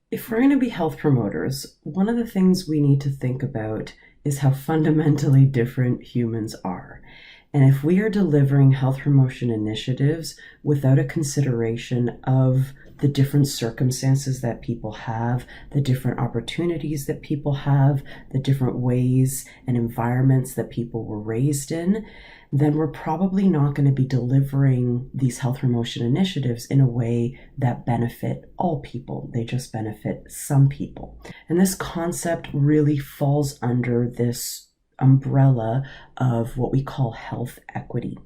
If we're going to be health promoters, one of the things we need to think about is how fundamentally different humans are. And if we are delivering health promotion initiatives without a consideration of the different circumstances that people have, the different opportunities that people have, the different ways and environments that people were raised in, then we're probably not going to be delivering these health promotion initiatives in a way that benefit all people. They just benefit some people. And this concept really falls under this umbrella of what we call health equity.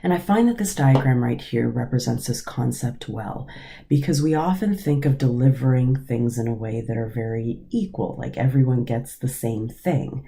And I find that this diagram right here represents this concept well, because we often think of delivering things in a way that are very equal, like everyone gets the same thing.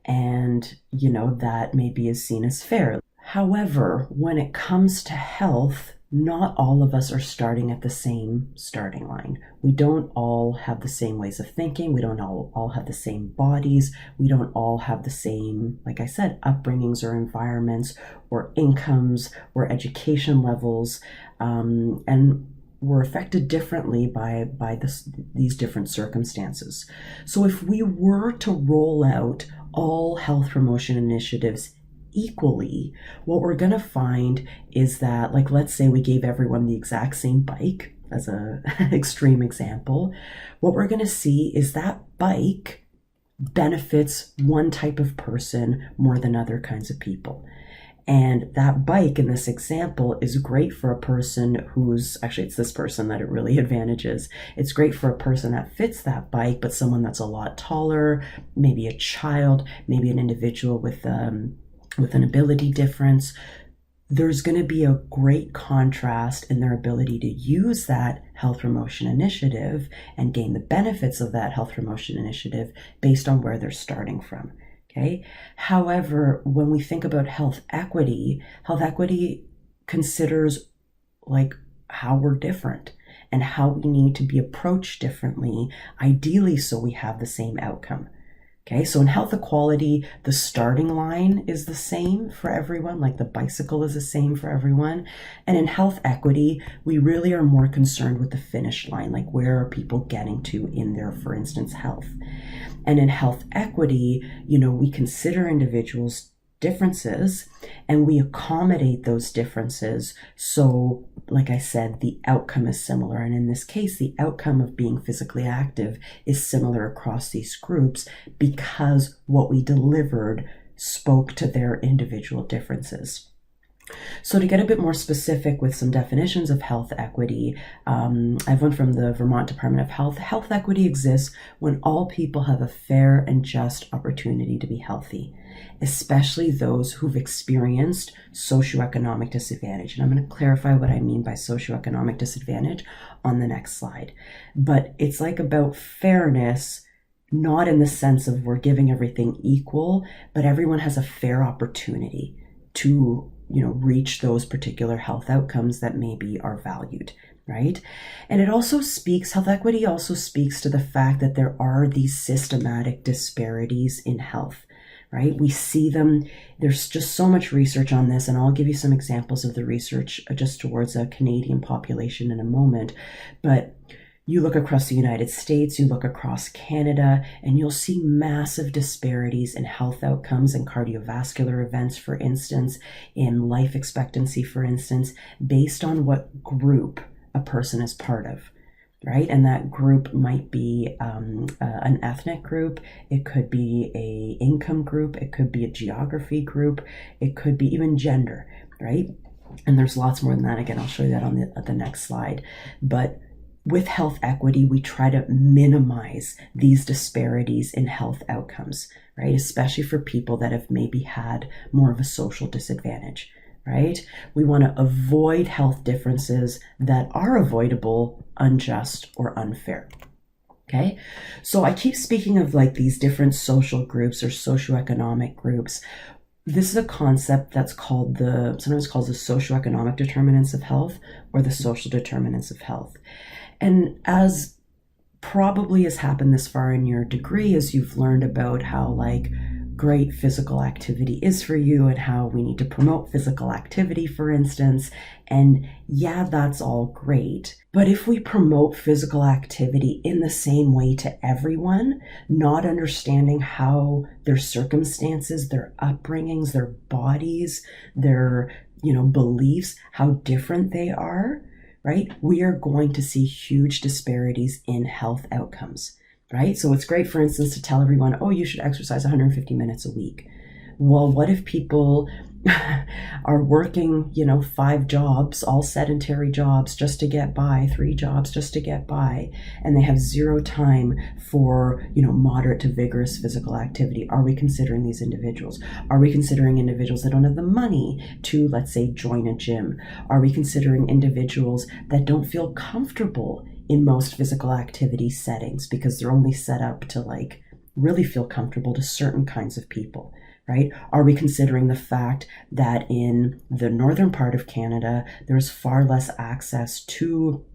And, that maybe is seen as fair. However, when it comes to health, not all of us are starting at the same starting line. We don't all have the same ways of thinking. We don't all have the same bodies. We don't all have the same, like I said, upbringings or environments or incomes or education levels. And we're affected differently by these different circumstances. So if we were to roll out all health promotion initiatives equally, what we're going to find is that, like, let's say we gave everyone the exact same bike as an extreme example, what we're going to see is that bike benefits one type of person more than other kinds of people. And that bike in this example is great for a person it's this person that it really advantages. It's great for a person that fits that bike, but someone that's a lot taller, maybe a child, maybe an individual with an ability difference. There's going to be a great contrast in their ability to use that health promotion initiative and gain the benefits of that health promotion initiative based on where they're starting from. Okay. However, when we think about health equity considers like how we're different and how we need to be approached differently, ideally so we have the same outcome. Okay, so in health equality, the starting line is the same for everyone, like the bicycle is the same for everyone. And in health equity, we really are more concerned with the finish line, like where are people getting to in their, for instance, health. And in health equity, we consider individuals' differences and we accommodate those differences. So, like I said, the outcome is similar. And in this case, the outcome of being physically active is similar across these groups because what we delivered spoke to their individual differences. So to get a bit more specific with some definitions of health equity, I have one from the Vermont Department of Health. Health equity exists when all people have a fair and just opportunity to be healthy, especially those who've experienced socioeconomic disadvantage. And I'm going to clarify what I mean by socioeconomic disadvantage on the next slide. But it's like about fairness, not in the sense of we're giving everything equal, but everyone has a fair opportunity to reach those particular health outcomes that maybe are valued, right? And health equity also speaks to the fact that there are these systematic disparities in health, right? We see them. There's just so much research on this, and I'll give you some examples of the research just towards a Canadian population in a moment. But you look across the United States, you look across Canada, and you'll see massive disparities in health outcomes and cardiovascular events, for instance, in life expectancy, for instance, based on what group a person is part of, right? And that group might be an ethnic group, it could be a income group, it could be a geography group, it could be even gender, right? And there's lots more than that. Again, I'll show you that on the next slide. But with health equity, we try to minimize these disparities in health outcomes, right? Especially for people that have maybe had more of a social disadvantage, right? We want to avoid health differences that are avoidable, unjust, or unfair. Okay, so I keep speaking of like these different social groups or socioeconomic groups. This is a concept that's sometimes called the socioeconomic determinants of health or the social determinants of health. And as probably has happened this far in your degree, as you've learned about how like great physical activity is for you and how we need to promote physical activity, for instance. And yeah, that's all great. But if we promote physical activity in the same way to everyone, not understanding how their circumstances, their upbringings, their bodies, their, beliefs, how different they are, right? We are going to see huge disparities in health outcomes. Right? So it's great, for instance, to tell everyone, oh, you should exercise 150 minutes a week. Well, what if people are working, 5 jobs, all sedentary jobs just to get by, 3 jobs just to get by, and they have 0 time for, moderate to vigorous physical activity? Are we considering these individuals? Are we considering individuals that don't have the money to, let's say, join a gym? Are we considering individuals that don't feel comfortable in most physical activity settings because they're only set up to really feel comfortable to certain kinds of people, right? Are we considering the fact that in the northern part of Canada, there's far less access to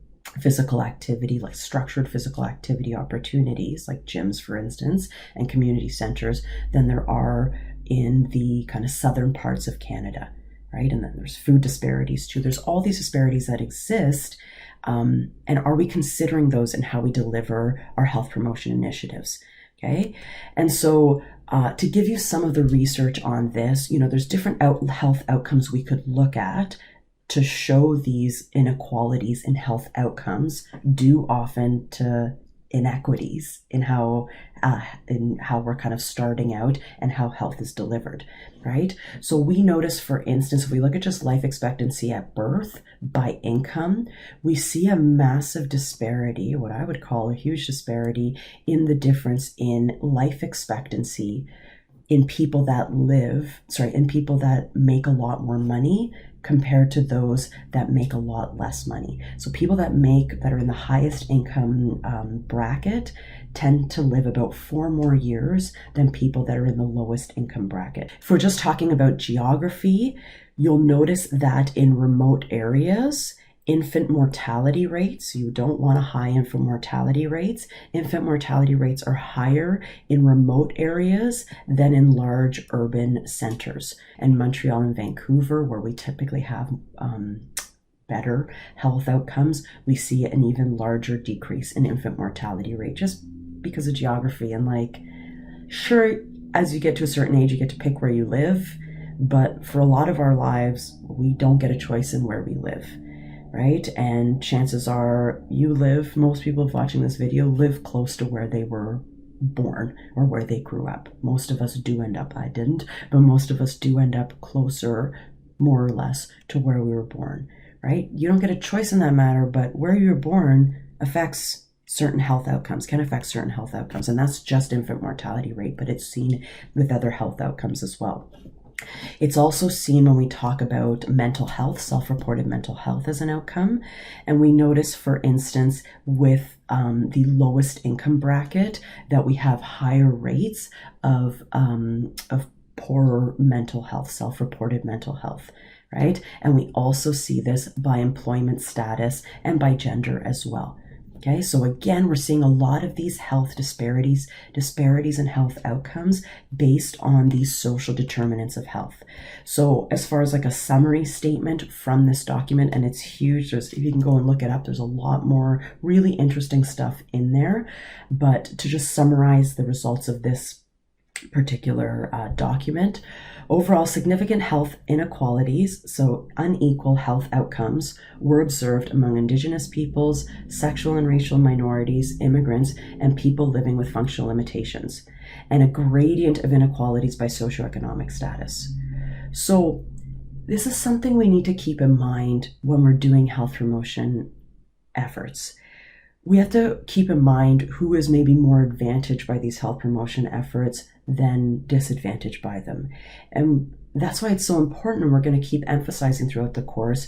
physical activity, like structured physical activity opportunities, like gyms, for instance, and community centers, than there are in the kind of southern parts of Canada, right? And then there's food disparities too. There's all these disparities that exist. And are we considering those in how we deliver our health promotion initiatives? Okay. And so to give you some of the research on this, there's different health outcomes we could look at to show these inequalities in health outcomes due often to inequities in how we're kind of starting out and how health is delivered, right? So we notice, for instance, if we look at just life expectancy at birth by income, we see a massive disparity, what I would call a huge disparity in the difference in life expectancy in people that make a lot more money compared to those that make a lot less money. So people that are in the highest income bracket tend to live about 4 more years than people that are in the lowest income bracket. If we're just talking about geography, you'll notice that in remote areas, infant mortality rates, you don't want a high infant mortality rates. Infant mortality rates are higher in remote areas than in large urban centers. And Montreal and Vancouver, where we typically have better health outcomes, we see an even larger decrease in infant mortality rate just because of geography. And sure, as you get to a certain age, you get to pick where you live, but for a lot of our lives, we don't get a choice in where we live. Right? And chances are most people watching this video live close to where they were born or where they grew up. Most of us do end up, I didn't, but most of us do end up closer, more or less, to where we were born, right? You don't get a choice in that matter, but where you were born affects certain health outcomes, can affect certain health outcomes. And that's just infant mortality rate, but it's seen with other health outcomes as well. It's also seen when we talk about mental health, self-reported mental health as an outcome. And we notice, for instance, with the lowest income bracket, that we have higher rates of poorer mental health, self-reported mental health, right? And we also see this by employment status and by gender as well. Okay, so again, we're seeing a lot of these health disparities in health outcomes based on these social determinants of health. So as far as a summary statement from this document, and it's huge, if you can go and look it up, there's a lot more really interesting stuff in there. But to just summarize the results of this particular document, overall significant health inequalities, so unequal health outcomes, were observed among Indigenous peoples, sexual and racial minorities, immigrants, and people living with functional limitations, and a gradient of inequalities by socioeconomic status. So this is something we need to keep in mind when we're doing health promotion efforts. We have to keep in mind who is maybe more advantaged by these health promotion efforts than disadvantaged by them. And that's why it's so important, and we're going to keep emphasizing throughout the course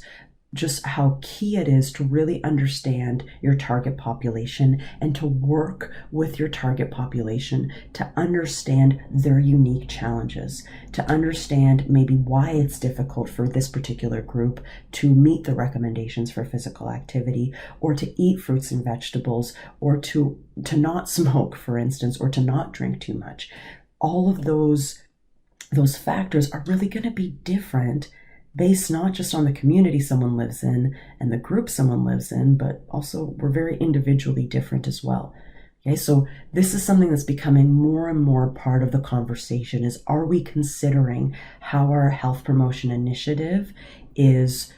just how key it is to really understand your target population and to work with your target population to understand their unique challenges, to understand maybe why it's difficult for this particular group to meet the recommendations for physical activity, or to eat fruits and vegetables, or to not smoke, for instance, or to not drink too much. All of those those factors are really going to be different based not just on the community someone lives in and the group someone lives in, but also we're very individually different as well. Okay, so this is something that's becoming more and more part of the conversation is, are we considering how our health promotion initiative is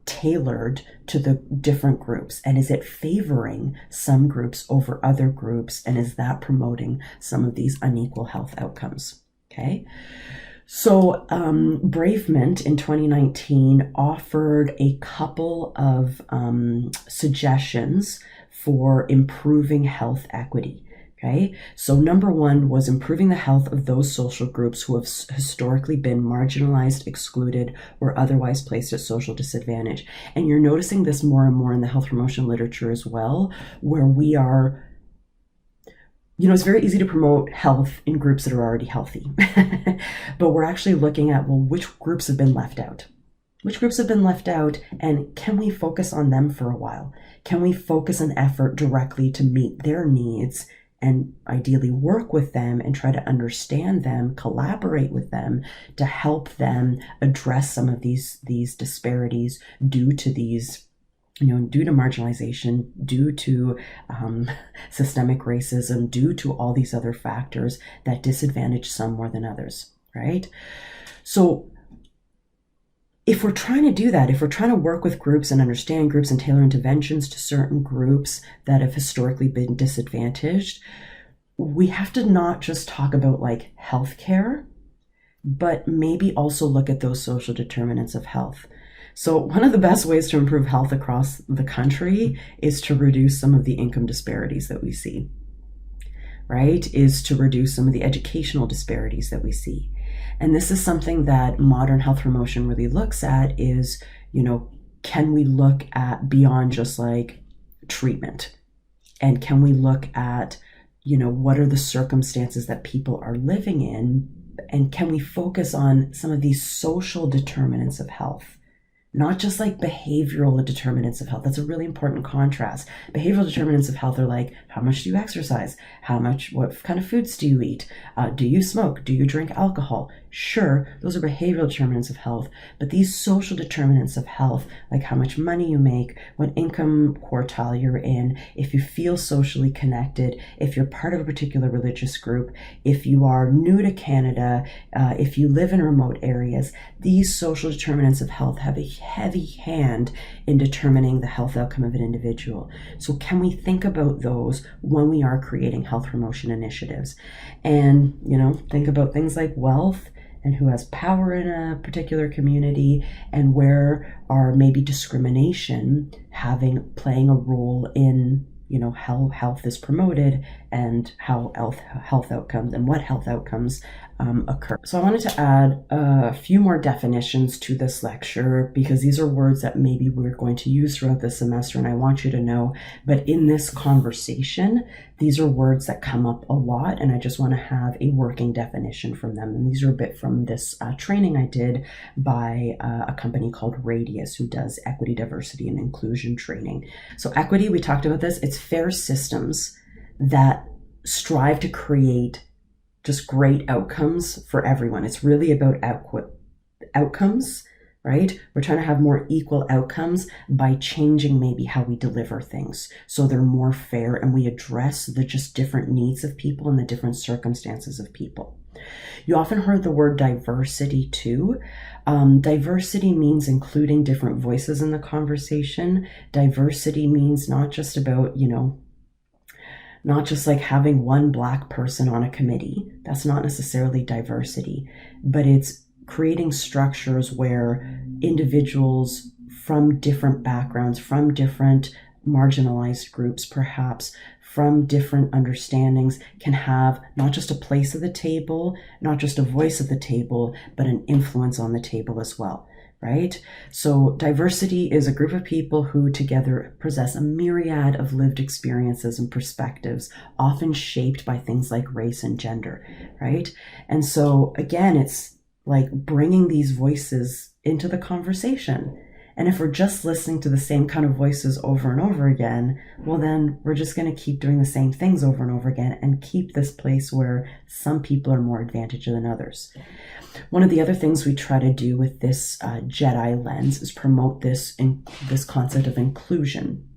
tailored to the different groups, and is it favoring some groups over other groups, and is that promoting some of these unequal health outcomes? Okay, so Bravement in 2019 offered a couple of suggestions for improving health equity. Okay, so number one was improving the health of those social groups who have historically been marginalized, excluded, or otherwise placed at social disadvantage. And you're noticing this more and more in the health promotion literature as well, where we are, it's very easy to promote health in groups that are already healthy, but we're actually looking at, well, which groups have been left out? Which groups have been left out, and can we focus on them for a while? Can we focus an effort directly to meet their needs and ideally work with them and try to understand them, collaborate with them to help them address some of these disparities due to these, due to marginalization, due to systemic racism, due to all these other factors that disadvantage some more than others, right? So if we're trying to do that, if we're trying to work with groups and understand groups and tailor interventions to certain groups that have historically been disadvantaged, we have to not just talk about like healthcare, but maybe also look at those social determinants of health. So one of the best ways to improve health across the country is to reduce some of the income disparities that we see, right? Is to reduce some of the educational disparities that we see. And this is something that modern health promotion really looks at is, can we look at beyond just like treatment? And can we look at, what are the circumstances that people are living in? And can we focus on some of these social determinants of health? Not just like behavioral determinants of health. That's a really important contrast. Behavioral determinants of health are like, how much do you exercise? What kind of foods do you eat? Do you smoke? Do you drink alcohol? Sure, those are behavioral determinants of health, but these social determinants of health, like how much money you make, what income quartile you're in, if you feel socially connected, if you're part of a particular religious group, if you are new to Canada, if you live in remote areas, these social determinants of health have a heavy hand in determining the health outcome of an individual. So can we think about those when we are creating health promotion initiatives? And, think about things like wealth and who has power in a particular community, and where are maybe discrimination playing a role in, how health is promoted and how health outcomes and what health outcomes occur. So I wanted to add a few more definitions to this lecture because these are words that maybe we're going to use throughout the semester, and I want you to know, but in this conversation, these are words that come up a lot, and I just want to have a working definition from them. And these are a bit from this training I did by a company called Radius, who does equity, diversity, and inclusion training. So equity, we talked about this, it's fair systems that strive to create just great outcomes for everyone. It's really about outcomes, right? We're trying to have more equal outcomes by changing maybe how we deliver things so they're more fair and we address the just different needs of people and the different circumstances of people. You often heard the word diversity too. Diversity means including different voices in the conversation. Diversity means not just about, not just like having one Black person on a committee. That's not necessarily diversity, but it's creating structures where individuals from different backgrounds, from different marginalized groups, perhaps from different understandings, can have not just a place at the table, not just a voice at the table, but an influence on the table as well. Right? So diversity is a group of people who together possess a myriad of lived experiences and perspectives, often shaped by things like race and gender, right? And so again, it's like bringing these voices into the conversation. And if we're just listening to the same kind of voices over and over again, well, then we're just going to keep doing the same things over and over again and keep this place where some people are more advantaged than others. One of the other things we try to do with this Jedi lens is promote this concept of inclusion.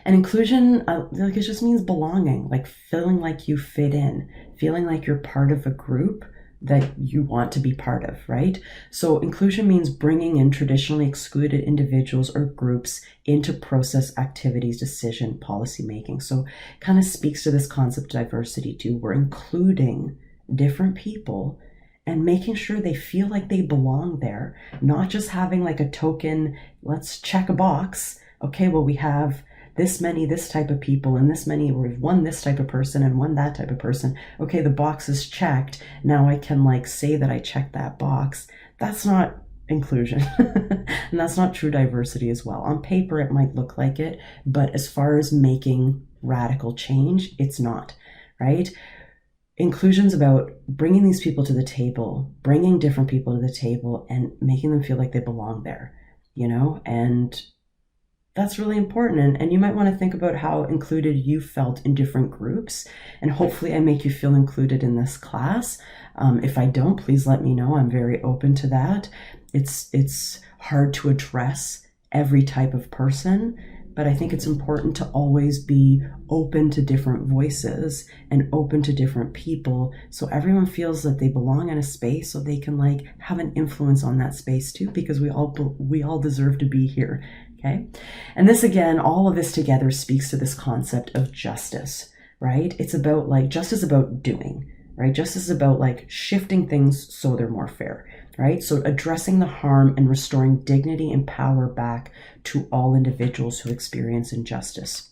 And inclusion, like, it just means belonging, like feeling like you fit in, feeling like you're part of a group that you want to be part of, right? So inclusion means bringing in traditionally excluded individuals or groups into process, activities, decision, policy making. So it kind of speaks to this concept of diversity too. We're including different people and making sure they feel like they belong there, not just having like a token, let's check a box. Okay, well, we have this many, this type of people, and this many, we've one this type of person and one that type of person. Okay, the box is checked. Now I can like say that I checked that box. That's not inclusion. And that's not true diversity as well. On paper, it might look like it, but as far as making radical change, it's not, right? Inclusion's about bringing these people to the table, bringing different people to the table and making them feel like they belong there, and that's really important. And you might want to think about how included you felt in different groups. And hopefully I make you feel included in this class. If I don't, please let me know. I'm very open to that. It's hard to address every type of person, but I think it's important to always be open to different voices and open to different people, so everyone feels that they belong in a space, so they can like have an influence on that space too, because we all deserve to be here. Okay. And this, again, all of this together speaks to this concept of justice, right? It's about like, justice is about doing, right? Justice is about like shifting things so they're more fair, right? So addressing the harm and restoring dignity and power back to all individuals who experience injustice.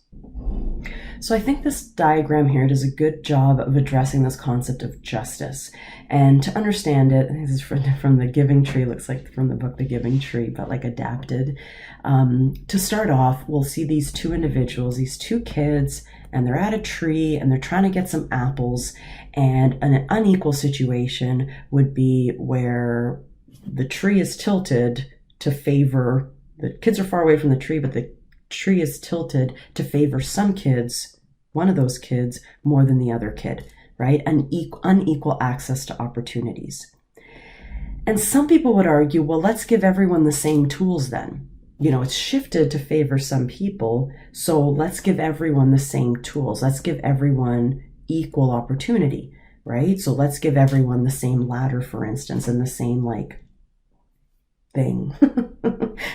So I think this diagram here does a good job of addressing this concept of justice. And to understand it, this is from The Giving Tree, looks like from the book The Giving Tree, but like adapted. To start off, we'll see these two individuals, these two kids, and they're at a tree and they're trying to get some apples. And an unequal situation would be where the tree is tilted to favor, the kids are far away from the tree, but the tree is tilted to favor some kids, one of those kids, more than the other kid, right? Unequal access to opportunities. And some people would argue, well, let's give everyone the same tools then. It's shifted to favor some people, so let's give everyone the same tools. Let's give everyone equal opportunity, right? So let's give everyone the same ladder, for instance, and the same like thing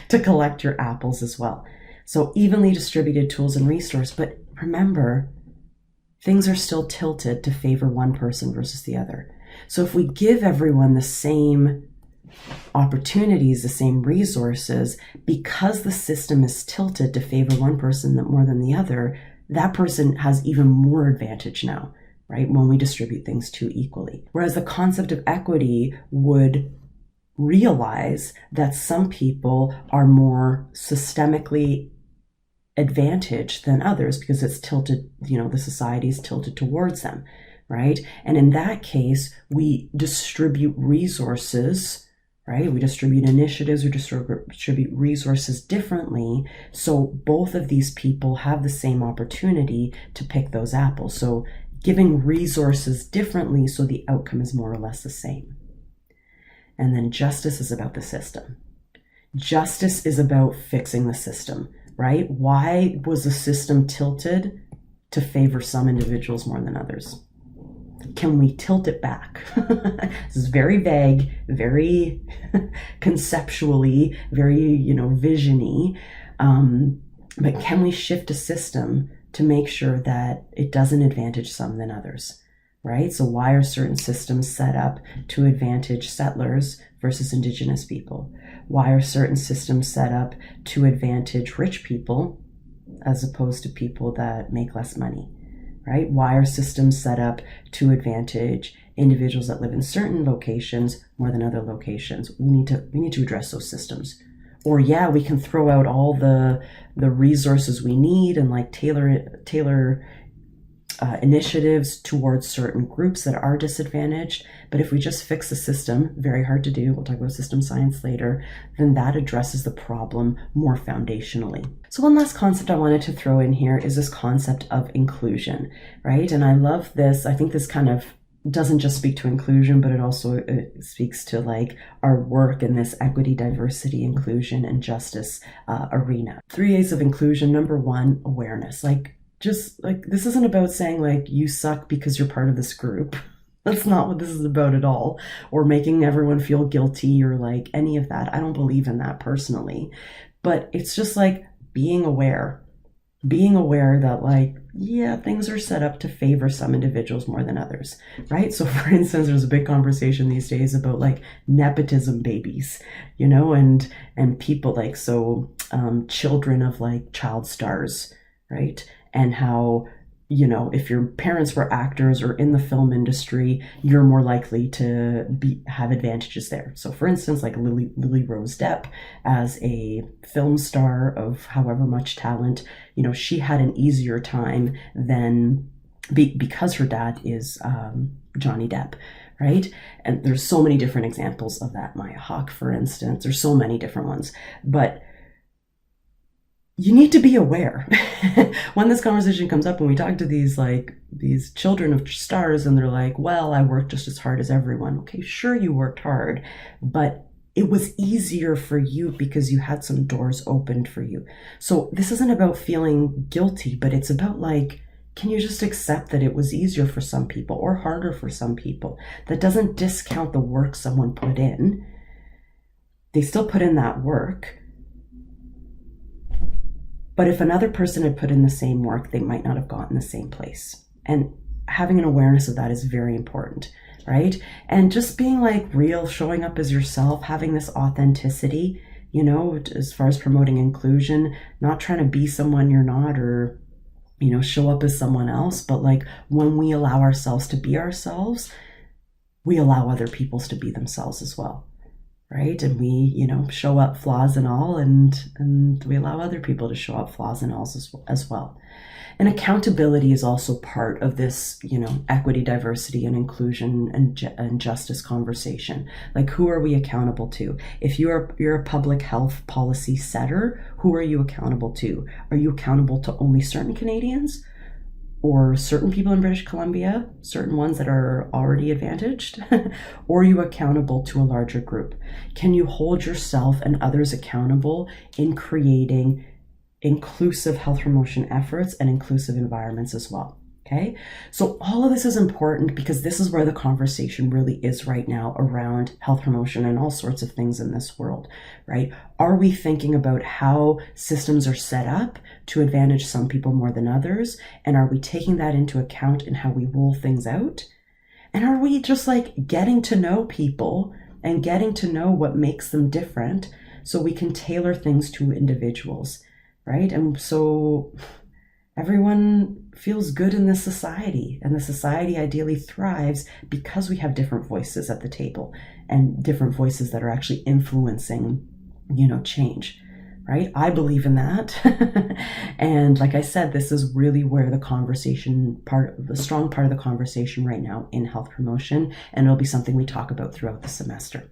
to collect your apples as well. So evenly distributed tools and resources, but remember, things are still tilted to favor one person versus the other. So if we give everyone the same opportunities, the same resources, because the system is tilted to favor one person more than the other, that person has even more advantage now, right? When we distribute things too equally. Whereas the concept of equity would realize that some people are more systemically advantage than others because it's tilted, the society is tilted towards them, right? And in that case, we distribute resources, right? We distribute initiatives, we distribute resources differently, so both of these people have the same opportunity to pick those apples. So giving resources differently so the outcome is more or less the same. And then justice is about the system. Justice is about fixing the system, right? Why was the system tilted to favor some individuals more than others? Can we tilt it back? This is very vague, very conceptually, very, vision-y. But can we shift a system to make sure that it doesn't advantage some than others, right? So why are certain systems set up to advantage settlers versus indigenous people? Why are certain systems set up to advantage rich people as opposed to people that make less money, right? Why are systems set up to advantage individuals that live in certain locations more than other locations? We need to address those systems. Or yeah, we can throw out all the resources we need and like tailor initiatives towards certain groups that are disadvantaged. But if we just fix the system, very hard to do, we'll talk about system science later, then that addresses the problem more foundationally. So one last concept I wanted to throw in here is this concept of inclusion, right? And I love this. I think this kind of doesn't just speak to inclusion, but it also speaks to like our work in this equity, diversity, inclusion, and justice arena. 3 A's of inclusion. Number 1, awareness. Like, just like, this isn't about saying like you suck because you're part of this group. That's not what this is about at all. Or making everyone feel guilty or like any of that. I don't believe in that personally. But it's just like being aware that like, yeah, things are set up to favor some individuals more than others, right? So for instance, there's a big conversation these days about like nepotism babies, and people like, so children of like child stars, right? And how, if your parents were actors or in the film industry, you're more likely to have advantages there. So for instance, like Lily Rose Depp, as a film star of however much talent, she had an easier time than because her dad is Johnny Depp, right? And there's so many different examples of that. Maya Hawke, for instance, there's so many different ones. But you need to be aware when this conversation comes up and we talk to these children of stars and they're like, well, I worked just as hard as everyone. Okay, sure, you worked hard, but it was easier for you because you had some doors opened for you. So this isn't about feeling guilty, but it's about like, can you just accept that it was easier for some people or harder for some people? That doesn't discount the work someone put in. They still put in that work. But if another person had put in the same work, they might not have gotten the same place. And having an awareness of that is very important, right? And just being like real, showing up as yourself, having this authenticity, as far as promoting inclusion, not trying to be someone you're not or, show up as someone else. But like when we allow ourselves to be ourselves, we allow other people to be themselves as well. Right? And we, show up flaws and all, and we allow other people to show up flaws and all as well. And accountability is also part of this, equity, diversity, and inclusion and justice conversation. Like, who are we accountable to? If you're a public health policy setter, who are you accountable to? Are you accountable to only certain Canadians? Or certain people in British Columbia, certain ones that are already advantaged? Or are you accountable to a larger group? Can you hold yourself and others accountable in creating inclusive health promotion efforts and inclusive environments as well? Okay, so all of this is important because this is where the conversation really is right now around health promotion and all sorts of things in this world, right? Are we thinking about how systems are set up to advantage some people more than others? And are we taking that into account in how we roll things out? And are we just like getting to know people and getting to know what makes them different so we can tailor things to individuals, right? And so everyone feels good in this society, and the society ideally thrives because we have different voices at the table and different voices that are actually influencing, change, right? I believe in that. And like I said, this is really where the strong part of the conversation right now in health promotion, and it'll be something we talk about throughout the semester.